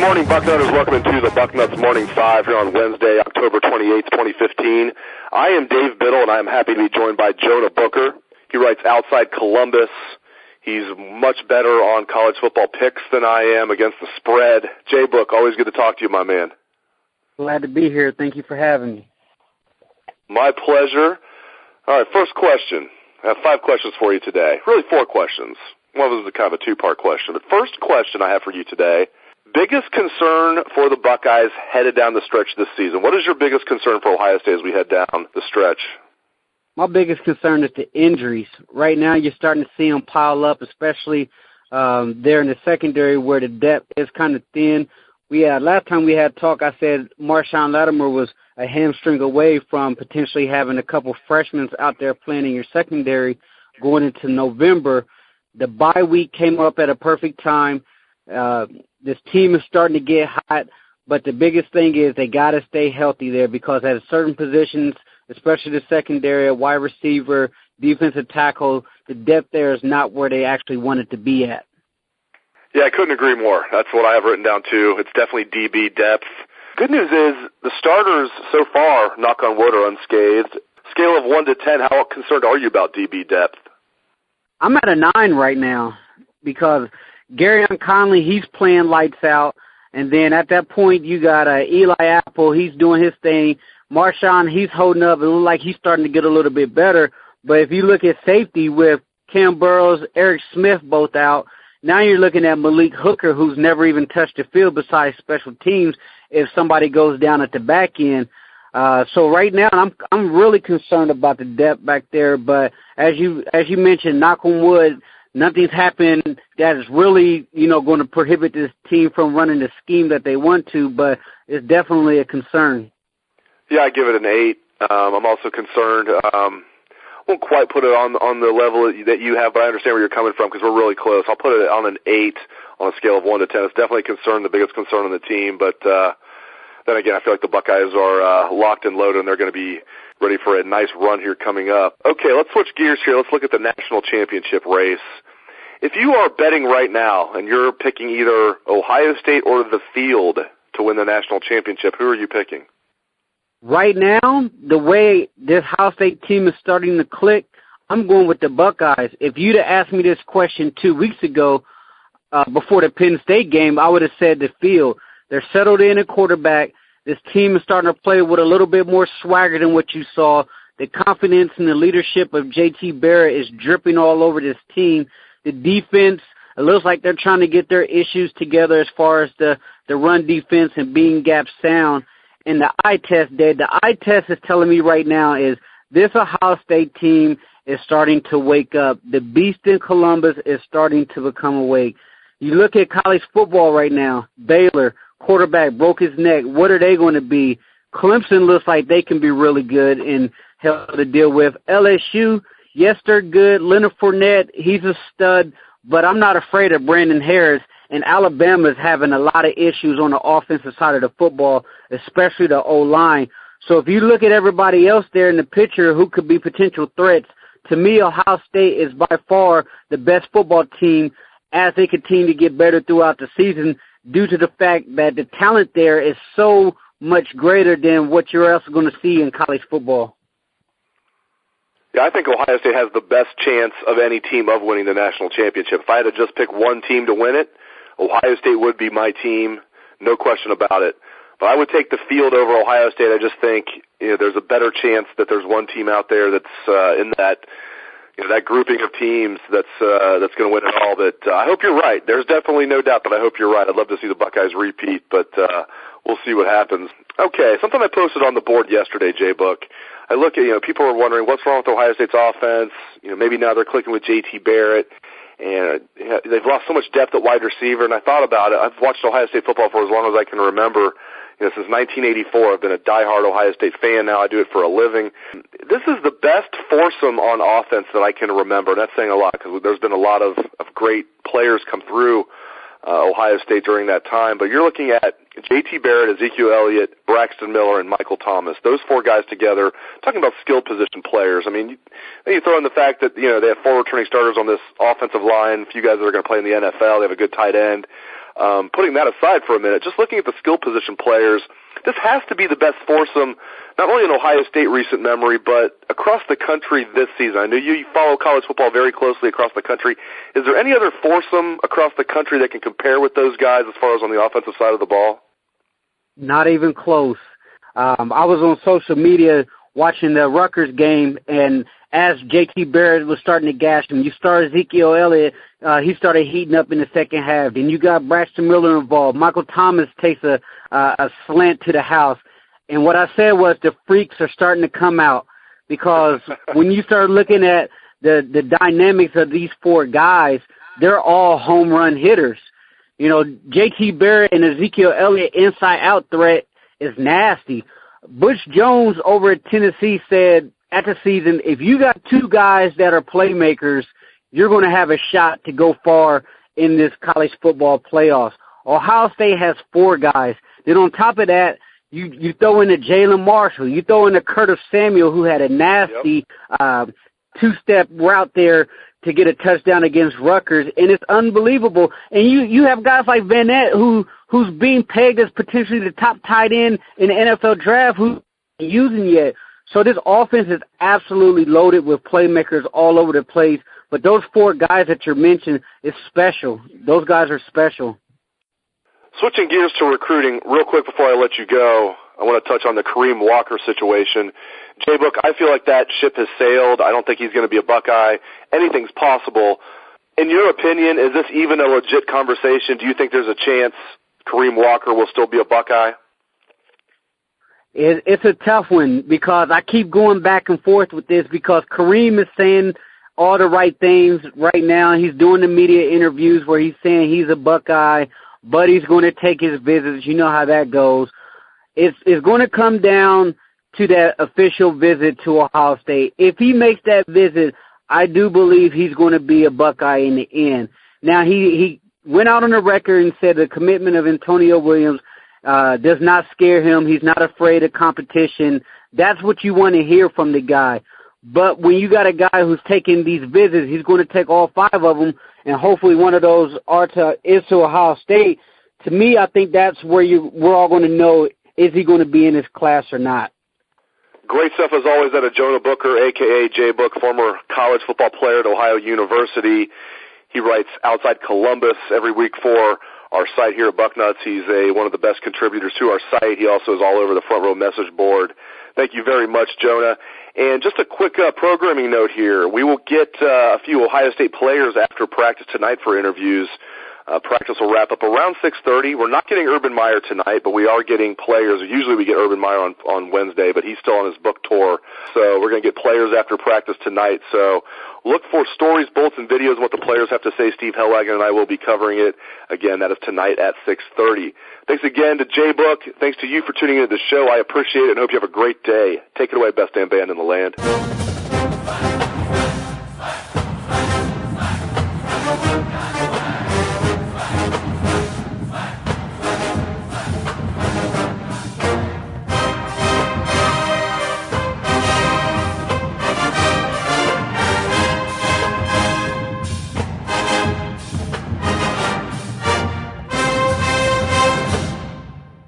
morning, Bucknutters. Welcome into the Bucknuts Morning 5 here on Wednesday, October 28th, 2015. I am Dave Biddle, and I am happy to be joined by Jonah Booker. He writes Outside Columbus. He's much better on college football picks than I am against the spread. J-Book, always good to talk to you, my man. Glad to be here. Thank you for having me. My pleasure. All right, first question. I have 5 questions for you today. Really 4 questions. One of them is kind of a 2-part question. The first question I have for you today, biggest concern for the Buckeyes headed down the stretch this season. What is your biggest concern for Ohio State as we head down the stretch? My biggest concern is the injuries. Right now you're starting to see them pile up, especially there in the secondary where the depth is kind of thin. Last time we had talk, I said Marshawn Lattimore was a hamstring away from potentially having a couple freshmen out there playing in your secondary going into November. The bye week came up at a perfect time. This team is starting to get hot, but the biggest thing is they got to stay healthy there because at certain positions, especially the secondary, wide receiver, defensive tackle, the depth there is not where they actually want it to be at. Yeah, I couldn't agree more. That's what I have written down too. It's definitely DB depth. Good news is the starters so far, knock on wood, are unscathed. Scale of 1 to 10, how concerned are you about DB depth? I'm at a 9 right now because Garyon Conley, he's playing lights out. And then at that point, you got Eli Apple. He's doing his thing. Marshawn, he's holding up. It looks like he's starting to get a little bit better. But if you look at safety with Cam Burrows, Eric Smith both out, now you're looking at Malik Hooker, who's never even touched the field besides special teams if somebody goes down at the back end. So right now, I'm really concerned about the depth back there. But as you mentioned, knock on wood, nothing's happened that is really, going to prohibit this team from running the scheme that they want to. But it's definitely a concern. Yeah, I give it an 8. I'm also concerned. Won't quite put it on the level that you have, but I understand where you're coming from because we're really close. I'll put it on an 8 on a scale of 1 to 10. It's definitely a concern, the biggest concern on the team, but then again, I feel like the Buckeyes are locked and loaded, and they're going to be ready for a nice run here coming up. Okay, let's switch gears here. Let's look at the national championship race. If you are betting right now and you're picking either Ohio State or the field to win the national championship, who are you picking? Right now, the way this Ohio State team is starting to click, I'm going with the Buckeyes. If you'd have asked me this question 2 weeks ago before the Penn State game, I would have said the field. They're settled in at quarterback. This team is starting to play with a little bit more swagger than what you saw. The confidence and the leadership of J.T. Barrett is dripping all over this team. The defense, it looks like they're trying to get their issues together as far as the run defense and being gap sound. And the eye test, Dad, the eye test is telling me right now is this Ohio State team is starting to wake up. The beast in Columbus is starting to become awake. You look at college football right now, Baylor, quarterback broke his neck. What are they going to be? Clemson looks like they can be really good and hell to deal with. LSU, yes, they're good. Leonard Fournette, he's a stud, but I'm not afraid of Brandon Harris. And Alabama's having a lot of issues on the offensive side of the football, especially the O-line. So if you look at everybody else there in the picture who could be potential threats, to me, Ohio State is by far the best football team as they continue to get better throughout the season due to the fact that the talent there is so much greater than what you're else going to see in college football. Yeah, I think Ohio State has the best chance of any team of winning the national championship. If I had to just pick one team to win it, Ohio State would be my team, no question about it. But I would take the field over Ohio State. I just think there's a better chance that there's one team out there that's in that that grouping of teams that's going to win it all. But I hope you're right. There's definitely no doubt that I hope you're right. I'd love to see the Buckeyes repeat, but we'll see what happens. Okay, something I posted on the board yesterday, J-Book. I look at people are wondering what's wrong with Ohio State's offense. Maybe now they're clicking with J.T. Barrett. And they've lost so much depth at wide receiver, and I thought about it. I've watched Ohio State football for as long as I can remember. Since 1984, I've been a diehard Ohio State fan. Now I do it for a living. This is the best foursome on offense that I can remember, and that's saying a lot because there's been a lot of great players come through Ohio State during that time. But you're looking at J.T. Barrett, Ezekiel Elliott, Braxton Miller, and Michael Thomas. Those 4 guys together, talking about skilled position players. I mean, you throw in the fact that, they have 4 returning starters on this offensive line, a few guys that are going to play in the NFL. They have a good tight end. Putting that aside for a minute, just looking at the skill position players, this has to be the best foursome, not only in Ohio State recent memory, but across the country this season. I know you follow college football very closely across the country. Is there any other foursome across the country that can compare with those guys as far as on the offensive side of the ball? Not even close. I was on social media watching the Rutgers game, and as J.T. Barrett was starting to gash him, you start Ezekiel Elliott, he started heating up in the second half. Then you got Braxton Miller involved. Michael Thomas takes a slant to the house. And what I said was the freaks are starting to come out, because when you start looking at the dynamics of these four guys, they're all home run hitters. You know, J.T. Barrett and Ezekiel Elliott inside-out threat is nasty. Butch Jones over at Tennessee said at the season, if you got two guys that are playmakers, you're going to have a shot to go far in this college football playoffs. Ohio State has four guys. Then on top of that, you throw in a Jalen Marshall. You throw in a Curtis Samuel, who had a nasty two-step route there to get a touchdown against Rutgers, and it's unbelievable. And you have guys like Van Ness, who's being pegged as potentially the top tight end in the NFL draft, who's not using yet. So this offense is absolutely loaded with playmakers all over the place. But those four guys that you're mentioning is special. Those guys are special. Switching gears to recruiting, real quick before I let you go, I want to touch on the Kareem Walker situation. J-Book, I feel like that ship has sailed. I don't think he's going to be a Buckeye. Anything's possible. In your opinion, is this even a legit conversation? Do you think there's a chance Kareem Walker will still be a Buckeye? It's a tough one, because I keep going back and forth with this, because Kareem is saying all the right things right now. He's doing the media interviews where he's saying he's a Buckeye, but he's going to take his visits. You know how that goes. It's going to come down to that official visit to Ohio State. If he makes that visit, I do believe he's going to be a Buckeye in the end. Now, he went out on the record and said the commitment of Antonio Williams does not scare him. He's not afraid of competition. That's what you want to hear from the guy. But when you got a guy who's taking these visits, he's going to take all five of them, and hopefully one of those is to Ohio State. To me, I think that's where we're all going to know, is he going to be in this class or not. Great stuff as always out of Jonah Booker, a.k.a. J-Book, former college football player at Ohio University. He writes outside Columbus every week for our site here at Bucknuts. He's one of the best contributors to our site. He also is all over the front row message board. Thank you very much, Jonah. And just a quick programming note here. We will get a few Ohio State players after practice tonight for interviews. Practice will wrap up around 6:30. We're not getting Urban Meyer tonight, but we are getting players. Usually we get Urban Meyer on Wednesday, but he's still on his book tour. So we're going to get players after practice tonight. So look for stories, bullets, and videos of what the players have to say. Steve Hellwagon and I will be covering it. Again, that is tonight at 6:30. Thanks again to J-Book. Thanks to you for tuning into the show. I appreciate it and hope you have a great day. Take it away, best damn band in the land.